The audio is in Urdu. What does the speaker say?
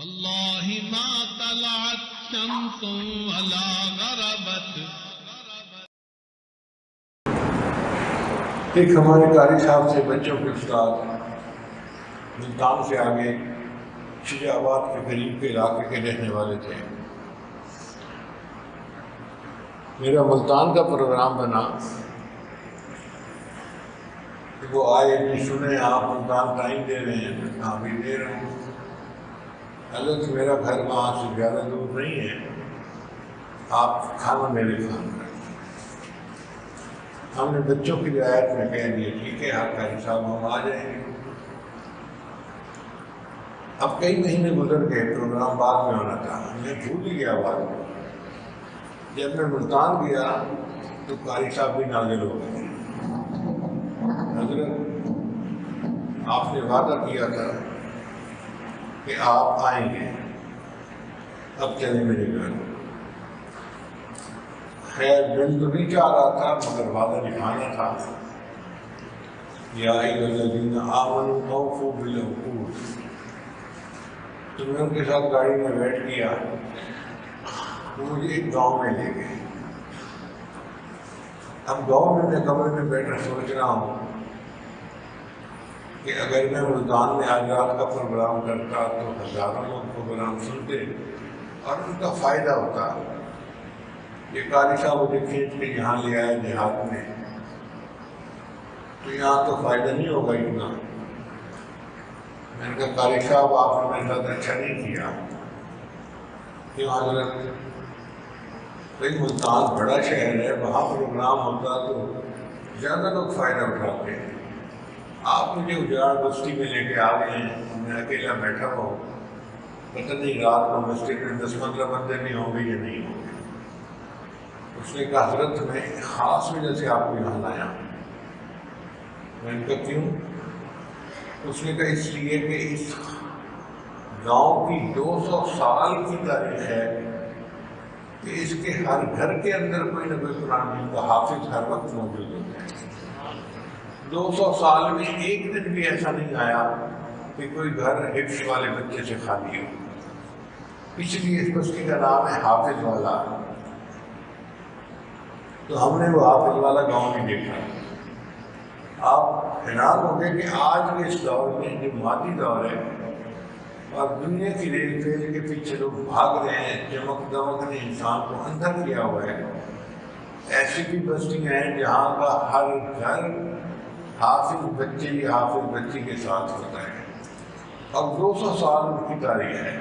واللہ ما طلعت شمس ولا غربت. ایک ہمارے قاری صاحب سے بچوں کے استاد ملتان سے آگے شجاع آباد کے قریب کے علاقے کے رہنے والے تھے. میرا ملتان کا پروگرام بنا کہ وہ آئے بھی سنے آپ ملتان ٹائم دے رہے ہیں. ہاں بھی دے رہے ہیں. حالانکہ میرا گھر وہاں سے زیادہ دور نہیں ہے. آپ کھانا میرے کھانا. ہم نے بچوں کی رعایت میں کہہ دیا ٹھیک ہے آپ قاری صاحب ہم آ جائیں گے. اب کئی مہینے گزر گئے. پروگرام بعد میں ہونا تھا. میں بھول ہی گیا بات. جب میں ملتان گیا تو قاری صاحب بھی نازل ہو گئے. حضرت آپ نے وعدہ کیا تھا کہ آپ آئیں گے. اب چلے میرے گھر. خیر دل تو نہیں چاہ رہا تھا مگر وعدہ نبھانا تھا. یا ایھا الذین آمنوا اوفوا بالعقود. تو میں ان کے ساتھ گاڑی میں بیٹھ گیا. وہ مجھے ایک گاؤں میں لے گئے. اب گاؤں میں کمرے میں بیٹھا سوچ رہا ہوں کہ اگر میں ملتان میں آج رات کا پروگرام کرتا تو ہزاروں لوگ پروگرام سنتے اور ان کا فائدہ ہوتا. یہ قاری صاحب مجھے کھینچ کے یہاں لے آئے دیہات میں تو یہاں تو فائدہ نہیں ہوگا اتنا. میں نے کہا قاری صاحب آپ نے میرے ساتھ اچھا نہیں کیا. کیوں حضرت؟ بھائی ملتان بڑا شہر ہے وہاں پروگرام ہوتا تو زیادہ لوگ فائدہ اٹھاتے ہیں. آپ مجھے اجاڑ بستی میں لے کے آ گئے ہیں. میں اکیلا بیٹھا ہوا ہوں. پتہ نہیں رات کو مسجد میں 10-15 بندے بھی ہوں گے یا نہیں ہوں گے. اس نے کہا حضرت میں خاص وجہ سے آپ کو یہاں لایا. میں نے کہا کیوں؟ اس نے کہا اس لیے کہ اس گاؤں کی 200 سال کی تاریخ ہے کہ اس کے ہر گھر کے اندر کوئی نہ کوئی قرآن مجید کا حافظ ہر وقت موجود ہوتا ہے. 200 سال میں ایک دن بھی ایسا نہیں آیا کہ کوئی گھر حفظ والے بچے سے خالی ہو. اس لیے اس بستی کا نام ہے حافظ والا. تو ہم نے وہ حافظ والا گاؤں نہیں دیکھا. آپ حیران ہوں گے کہ آج کے اس دور میں جو مادی دور ہے اور دنیا کی ریل پھیل کے پیچھے لوگ بھاگ رہے ہیں, چمک دمک نے انسان کو اندھا کیا ہوا ہے. ایسی بھی بستیاں ہیں جہاں کا ہر گھر حافظ بچے یا حافظ بچی کے ساتھ ہوتا ہے اور 200 سال ان کی تاریخ ہے.